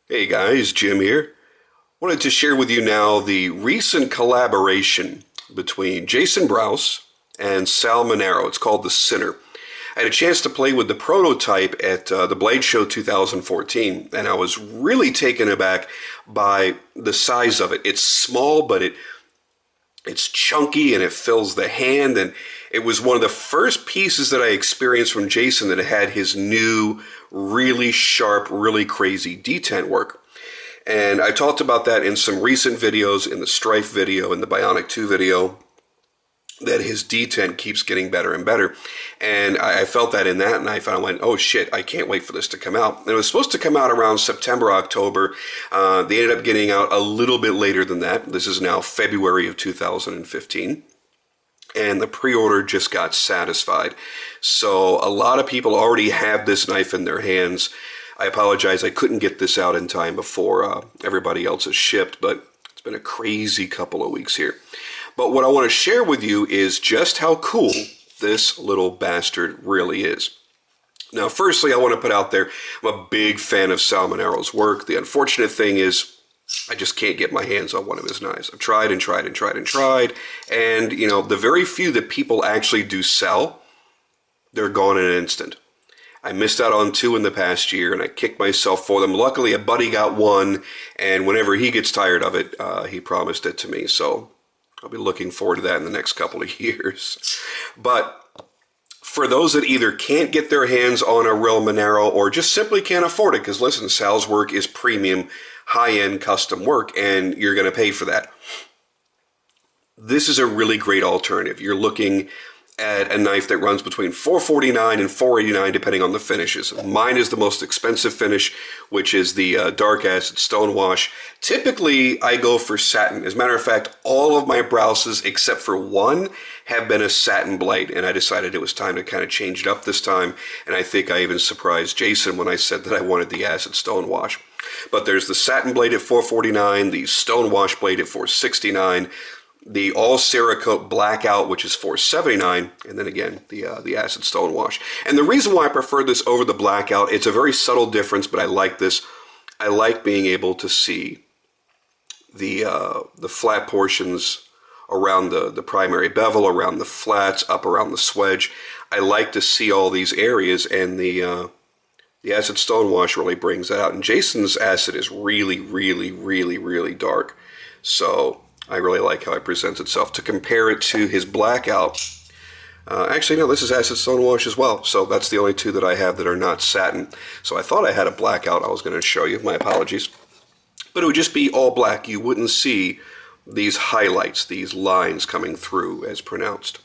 Hey guys, Jim here. Wanted to share with you now the recent collaboration between Jason Brous and Sal Manaro. It's called the Sinner. I had a chance to play with the prototype at the Blade Show 2014, and I was really taken aback by the size of it. It's small, but it's chunky and it fills the hand, and it was one of the first pieces that I experienced from Jason that had his new, really sharp, really crazy detent work. And I talked about that in some recent videos, in the Strife video, in the Bionic 2 video, that his detent keeps getting better and better. And I felt that in that knife, and I went, oh shit, I can't wait for this to come out. And it was supposed to come out around September, October. They ended up getting out a little bit later than that. This is now February of 2015. And the pre-order just got satisfied. So a lot of people already have this knife in their hands. I apologize, I couldn't get this out in time before everybody else is shipped, but it's been a crazy couple of weeks here. But what I want to share with you is just how cool this little bastard really is. Now, firstly, I want to put out there, I'm a big fan of Sal Manaro's work. The unfortunate thing is, I just can't get my hands on one of his knives. I've tried and tried and tried and tried, and, you know, the very few that people actually do sell, they're gone in an instant. I missed out on 2 in the past year, and I kicked myself for them. Luckily, a buddy got 1, and whenever he gets tired of it, he promised it to me, so I'll be looking forward to that in the next couple of years. But for those that either can't get their hands on a real Manaro or just simply can't afford it, because listen, Sal's work is premium, high-end custom work, and you're going to pay for that. This is a really great alternative. You're looking at a knife that runs between $449 and $489 depending on the finishes. Mine is the most expensive finish, which is the dark acid stonewash. Typically, I go for satin. As a matter of fact, all of my Brouses except for one have been a satin blade, and I decided it was time to kind of change it up this time, and I think I even surprised Jason when I said that I wanted the acid stonewash. But there's the satin blade at $449, the stonewash blade at $469, the all Cerakote blackout, which is $479, and then again the acid stonewash. And the reason why I prefer this over the blackout, it's a very subtle difference, but I like this. I like being able to see the flat portions around the primary bevel, around the flats, up around the swedge. I like to see all these areas, and the acid stonewash really brings that out. And Jason's acid is really, really, really, really dark, so I really like how it presents itself. To compare it to his blackout, actually no, this is acid stonewash as well, so that's the only 2 that I have that are not satin. So I thought I had a blackout I was going to show you, my apologies. But it would just be all black. You wouldn't see these highlights, these lines coming through as pronounced.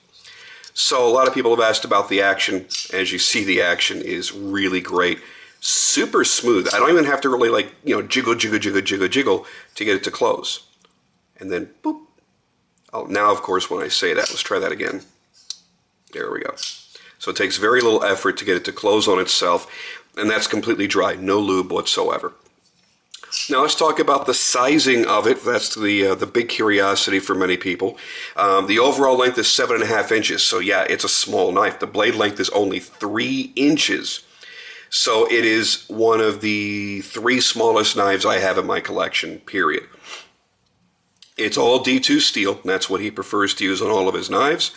So a lot of people have asked about the action. As you see, the action is really great. Super smooth. I don't even have to really, like, you know, jiggle, jiggle, jiggle, jiggle, jiggle to get it to close. And then, boop. Oh, now, of course, when I say that, let's try that again. There we go. So it takes very little effort to get it to close on itself, and that's completely dry, no lube whatsoever. Now let's talk about the sizing of it. That's the big curiosity for many people. The overall length is 7.5 inches, so yeah, it's a small knife. The blade length is only 3 inches. So it is one of the 3 smallest knives I have in my collection, period. It's all D2 steel, and that's what he prefers to use on all of his knives.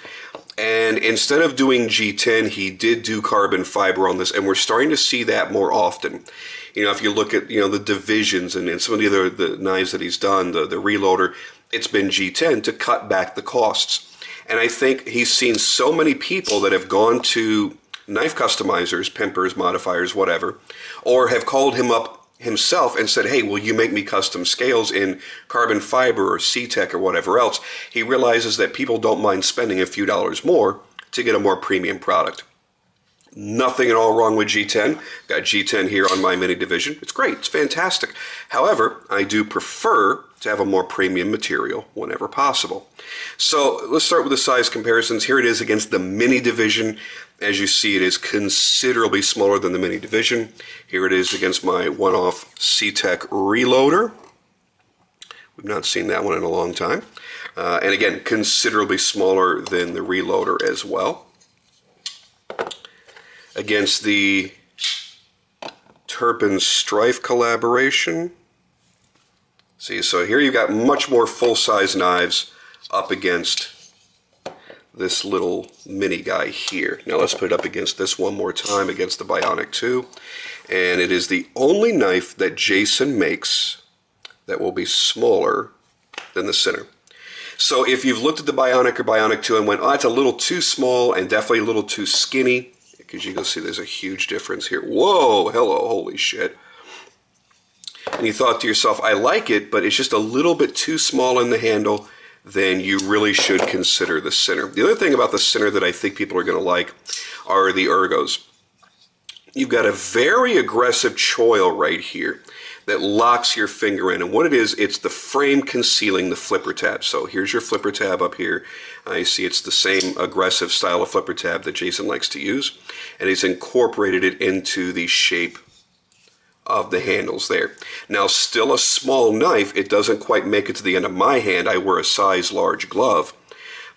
And instead of doing G10, he did do carbon fiber on this, and we're starting to see that more often. You know, if you look at, you know, the divisions and some of the knives that he's done, the reloader, it's been G10 to cut back the costs. And I think he's seen so many people that have gone to knife customizers, pimpers, modifiers, whatever, or have called him up himself and said, hey, will you make me custom scales in carbon fiber or C-Tech or whatever else? He realizes that people don't mind spending a few dollars more to get a more premium product. Nothing at all wrong with G10. Got G10 here on my mini division. It's great. It's fantastic. However, I do prefer to have a more premium material whenever possible. So let's start with the size comparisons. Here it is against the mini division. As you see, it is considerably smaller than the mini division. Here it is against my one-off C-Tech reloader. We've not seen that one in a long time. And again, considerably smaller than the reloader as well. Against the Turpin Strife collaboration. See, so here you've got much more full-size knives up against this little mini guy here. Now let's put it up against this one more time, against the Bionic 2. And it is the only knife that Jason makes that will be smaller than the Sinner. So if you've looked at the Bionic or Bionic 2 and went, oh, it's a little too small and definitely a little too skinny, because you can see there's a huge difference here. Whoa, hello, holy shit. And you thought to yourself, I like it, but it's just a little bit too small in the handle, then you really should consider the Sinner. The other thing about the Sinner that I think people are going to like are the ergos. You've got a very aggressive choil right here that locks your finger in. And what it is, it's the frame concealing the flipper tab. So here's your flipper tab up here. You see it's the same aggressive style of flipper tab that Jason likes to use. And he's incorporated it into the shape of the handles there. Now, still a small knife. It doesn't quite make it to the end of my hand. I wear a size large glove.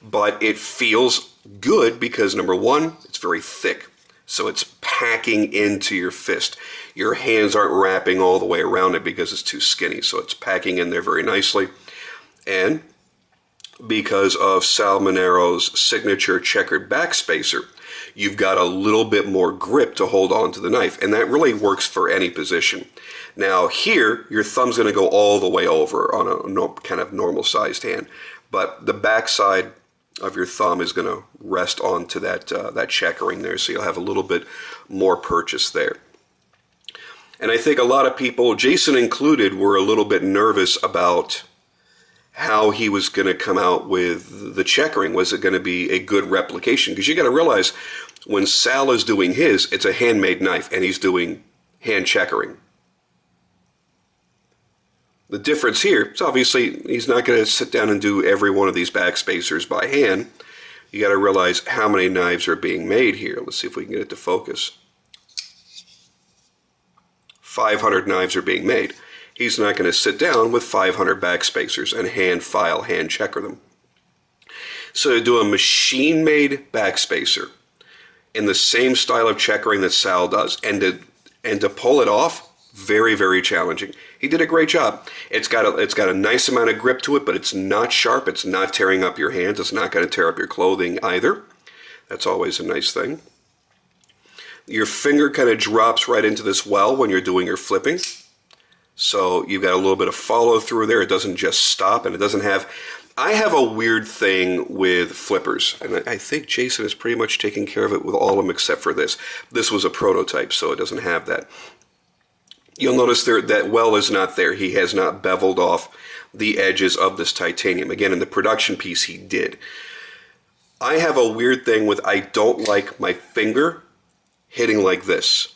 But it feels good because, number one, it's very thick. So it's packing into your fist. Your hands aren't wrapping all the way around it because it's too skinny. So it's packing in there very nicely. And because of Sal Manaro's signature checkered backspacer, you've got a little bit more grip to hold on to the knife. And that really works for any position. Now here, your thumb's going to go all the way over on a kind of normal sized hand. But the backside of your thumb is going to rest onto that checkering there, so you'll have a little bit more purchase there. And I think a lot of people, Jason included, were a little bit nervous about how he was going to come out with the checkering. Was it going to be a good replication? Because you got to realize, when Sal is doing his, it's a handmade knife, and he's doing hand checkering. The difference here is obviously he's not going to sit down and do every one of these backspacers by hand. You got to realize how many knives are being made here. Let's see if we can get it to focus. 500 knives are being made. He's not going to sit down with 500 backspacers and hand file, hand checker them. So to do a machine-made backspacer in the same style of checkering that Sal does, and to pull it off, very, very challenging. He did a great job. It's got a nice amount of grip to it, but it's not sharp. It's not tearing up your hands. It's not going to tear up your clothing either. That's always a nice thing. Your finger kind of drops right into this well when you're doing your flipping. So you've got a little bit of follow through there. It doesn't just stop, and it doesn't have... I have a weird thing with flippers, and I think Jason is pretty much taking care of it with all of them except for this. This was a prototype, so it doesn't have that. You'll notice there that well is not there. He has not beveled off the edges of this titanium. Again, in the production piece, he did. I have a weird thing with, I don't like my finger hitting like this.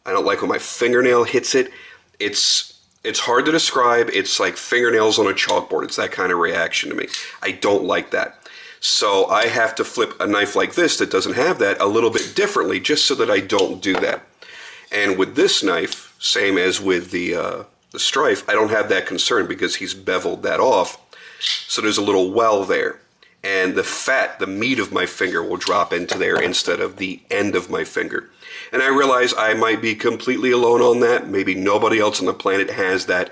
I don't like when my fingernail hits it. It's hard to describe. It's like fingernails on a chalkboard. It's that kind of reaction to me. I don't like that. So I have to flip a knife like this that doesn't have that a little bit differently, just so that I don't do that. And with this knife, same as with the Strife, I don't have that concern because he's beveled that off. So there's a little well there. And the fat, the meat of my finger will drop into there instead of the end of my finger. And I realize I might be completely alone on that. Maybe nobody else on the planet has that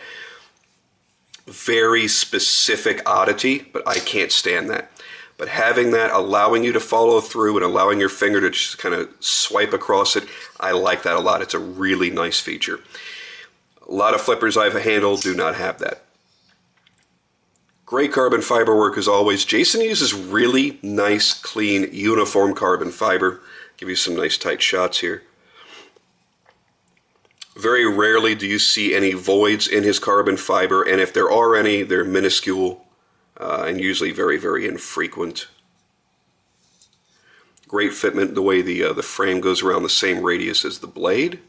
very specific oddity, but I can't stand that. But having that, allowing you to follow through and allowing your finger to just kind of swipe across it, I like that a lot. It's a really nice feature. A lot of flippers I've handled do not have that. Great carbon fiber work as always. Jason uses really nice, clean, uniform carbon fiber. Give you some nice tight shots here. Very rarely do you see any voids in his carbon fiber, and if there are any, they're minuscule. And usually very, very infrequent. Great fitment, the way the frame goes around the same radius as the blade.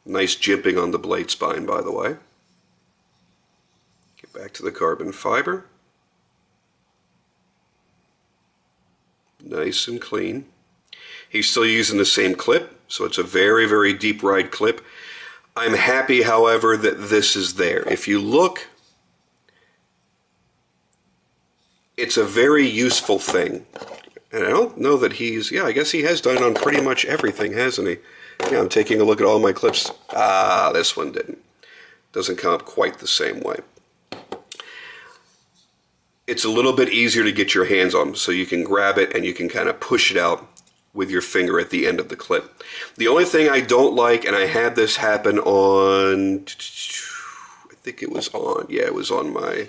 Nice jimping on the blade spine, by the way. Get back to the carbon fiber. Nice and clean. He's still using the same clip, so it's a very, very deep ride clip. I'm happy, however, that this is there. If you look, it's a very useful thing. And I don't know that he's, yeah, I guess he has done it on pretty much everything, hasn't he? Yeah, I'm taking a look at all my clips. Ah, this one didn't. Doesn't come up quite the same way. It's a little bit easier to get your hands on, so you can grab it and you can kind of push it out with your finger at the end of the clip. The only thing I don't like, and I had this happen on, I think it was on, yeah, it was on my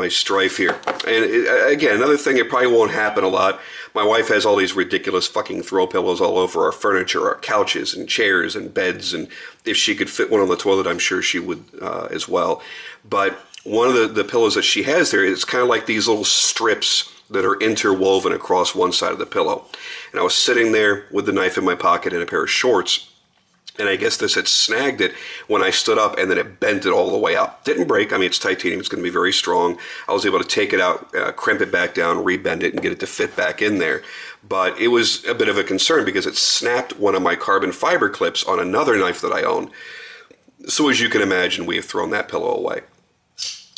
strife here. And again, another thing, it probably won't happen a lot. My wife has all these ridiculous fucking throw pillows all over our furniture, our couches and chairs and beds, and if she could fit one on the toilet, I'm sure she would as well. But one of the pillows that she has there is kind of like these little strips that are interwoven across one side of the pillow. And I was sitting there with the knife in my pocket and a pair of shorts, and I guess this had snagged it when I stood up, and then it bent it all the way up. Didn't break. I mean, it's titanium. It's going to be very strong. I was able to take it out, crimp it back down, rebend it, and get it to fit back in there. But it was a bit of a concern because it snapped one of my carbon fiber clips on another knife that I own. So as you can imagine, we have thrown that pillow away.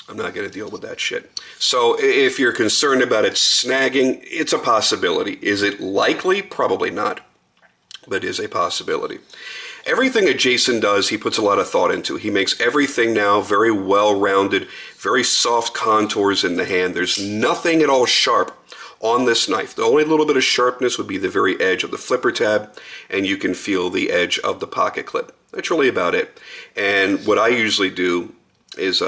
I'm not going to deal with that shit. So if you're concerned about it snagging, it's a possibility. Is it likely? Probably not. But it is a possibility. Everything that Jason does, he puts a lot of thought into. He makes everything now very well-rounded, very soft contours in the hand. There's nothing at all sharp on this knife. The only little bit of sharpness would be the very edge of the flipper tab, and you can feel the edge of the pocket clip. That's really about it. And what I usually do is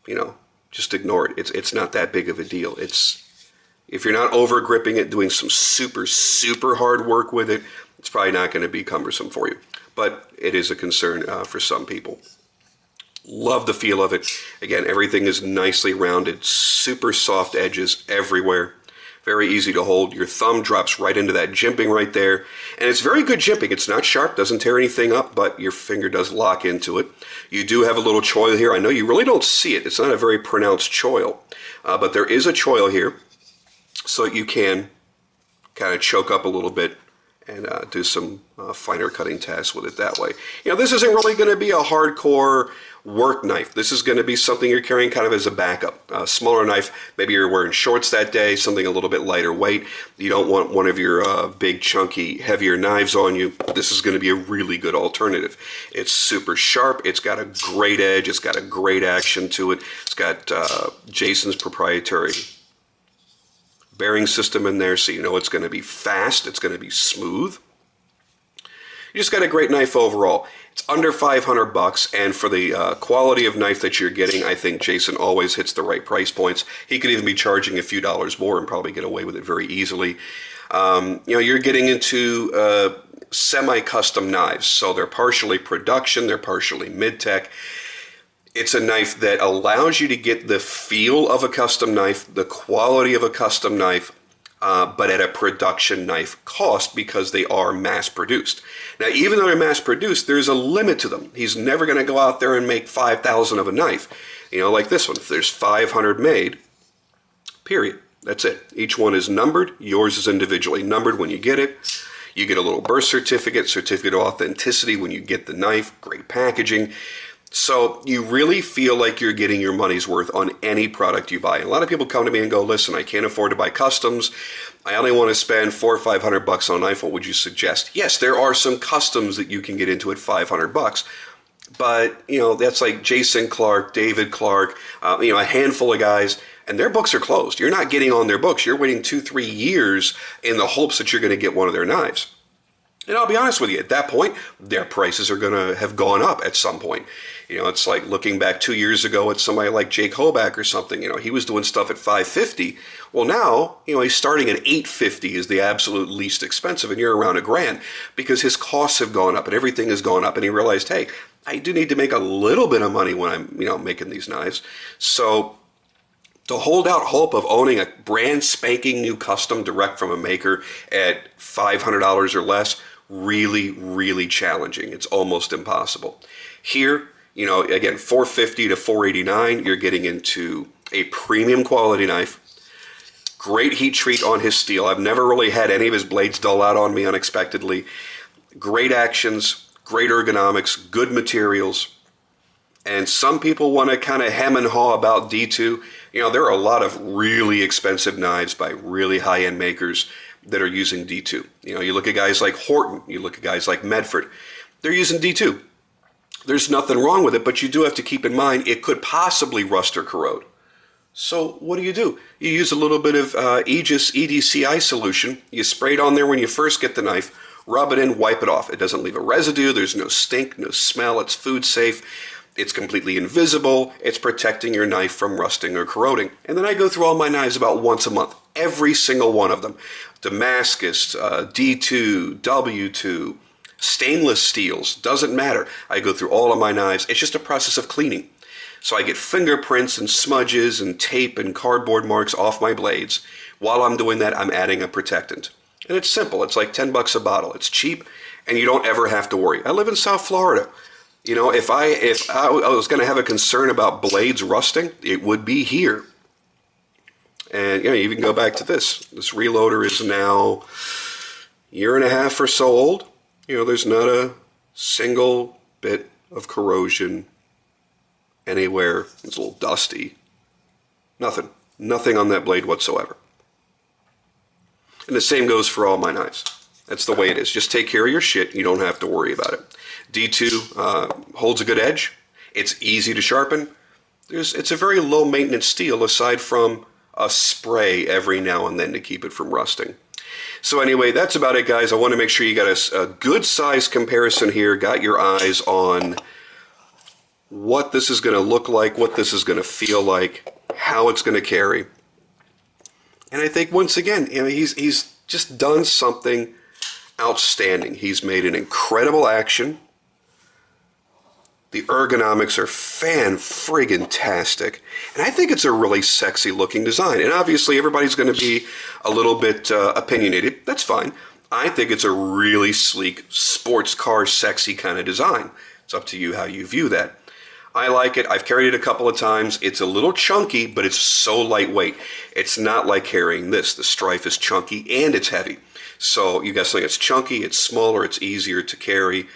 you know, just ignore it. It's not that big of a deal. If you're not over gripping it, doing some super, super hard work with it, it's probably not going to be cumbersome for you. But it is a concern for some people. Love the feel of it. Again, everything is nicely rounded, super soft edges everywhere. Very easy to hold. Your thumb drops right into that jimping right there. And it's very good jimping. It's not sharp, doesn't tear anything up, but your finger does lock into it. You do have a little choil here. I know you really don't see it. It's not a very pronounced choil. But there is a choil here, so you can kind of choke up a little bit and do some finer cutting tasks with it that way. You know, this isn't really going to be a hardcore work knife. This is going to be something you're carrying kind of as a backup. A smaller knife, maybe you're wearing shorts that day, something a little bit lighter weight. You don't want one of your big, chunky, heavier knives on you. This is going to be a really good alternative. It's super sharp. It's got a great edge. It's got a great action to it. It's got Jason's proprietary bearing system in there, so you know it's going to be fast. It's going to be smooth. You just got a great knife overall. It's under $500, and for the quality of knife that you're getting, I think Jason always hits the right price points. He could even be charging a few dollars more and probably get away with it very easily. You know, you're getting into semi-custom knives, so they're partially production, they're partially mid-tech. It's a knife that allows you to get the feel of a custom knife, the quality of a custom knife, but at a production knife cost because they are mass-produced. Now, even though they're mass-produced, there's a limit to them. He's never going to go out there and make 5,000 of a knife. You know, like this one. If there's 500 made, period. That's it. Each one is numbered. Yours is individually numbered when you get it. You get a little birth certificate, certificate of authenticity when you get the knife. Great packaging. So you really feel like you're getting your money's worth on any product you buy. And a lot of people come to me and go, listen, I can't afford to buy customs. I only want to spend $400 or $500 on a knife. What would you suggest? Yes, there are some customs that you can get into at $500. But, you know, that's like Jason Clark, David Clark, you know, a handful of guys, and their books are closed. You're not getting on their books. You're waiting 2-3 years in the hopes that you're going to get one of their knives. And I'll be honest with you, at that point, their prices are going to have gone up at some point. You know, it's like looking back 2 years ago at somebody like Jake Hoback or something. You know, he was doing stuff at $550. Well, now, you know, he's starting at $850 is the absolute least expensive, and you're around $1,000 because his costs have gone up and everything has gone up. And he realized, hey, I do need to make a little bit of money when I'm, you know, making these knives. So to hold out hope of owning a brand spanking new custom direct from a maker at $500 or less, really, really challenging. It's almost impossible. Here, you know, again, $450 to $489, you're getting into a premium quality knife. Great heat treat on his steel. I've never really had any of his blades dull out on me unexpectedly. Great actions, great ergonomics, good materials. And some people want to kind of hem and haw about D2. You know, there are a lot of really expensive knives by really high-end makers that are using D2. You know, you look at guys like Horton, you look at guys like Medford, they're using D2. There's nothing wrong with it, but you do have to keep in mind it could possibly rust or corrode. So what do? You use a little bit of Aegis EDCI solution. You spray it on there when you first get the knife, rub it in, wipe it off. It doesn't leave a residue. There's no stink, no smell. It's food safe. It's completely invisible. It's protecting your knife from rusting or corroding. And then I go through all my knives about once a month, every single one of them. Damascus, D2, W2, stainless steels, doesn't matter. I go through all of my knives. It's just a process of cleaning. So I get fingerprints and smudges and tape and cardboard marks off my blades. While I'm doing that, I'm adding a protectant. And it's simple. It's like $10 a bottle. It's cheap, and you don't ever have to worry. I live in South Florida. You know, if I was going to have a concern about blades rusting, it would be here. And, you know, you can go back to this. This reloader is now a year and a half or so old. You know, there's not a single bit of corrosion anywhere. It's a little dusty. Nothing. Nothing on that blade whatsoever. And the same goes for all my knives. That's the way it is. Just take care of your shit. You don't have to worry about it. D2 holds a good edge. It's easy to sharpen. It's a very low maintenance steel aside from a spray every now and then to keep it from rusting. So anyway, that's about it, guys. I want to make sure you got a good size comparison here. Got your eyes on what this is going to look like, what this is going to feel like, how it's going to carry. And I think, once again, you know, he's just done something outstanding. He's made an incredible action. The ergonomics are fan-friggin-tastic. And I think it's a really sexy-looking design. And obviously, everybody's going to be a little bit opinionated. That's fine. I think it's a really sleek, sports car, sexy kind of design. It's up to you how you view that. I like it. I've carried it a couple of times. It's a little chunky, but it's so lightweight. It's not like carrying this. The Strife is chunky and it's heavy. So you got something that's chunky, it's smaller, it's easier to carry.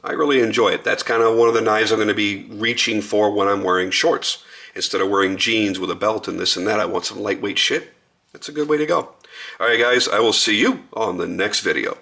I really enjoy it. That's kind of one of the knives I'm going to be reaching for when I'm wearing shorts. Instead of wearing jeans with a belt and this and that, I want some lightweight shit. That's a good way to go. All right, guys, I will see you on the next video.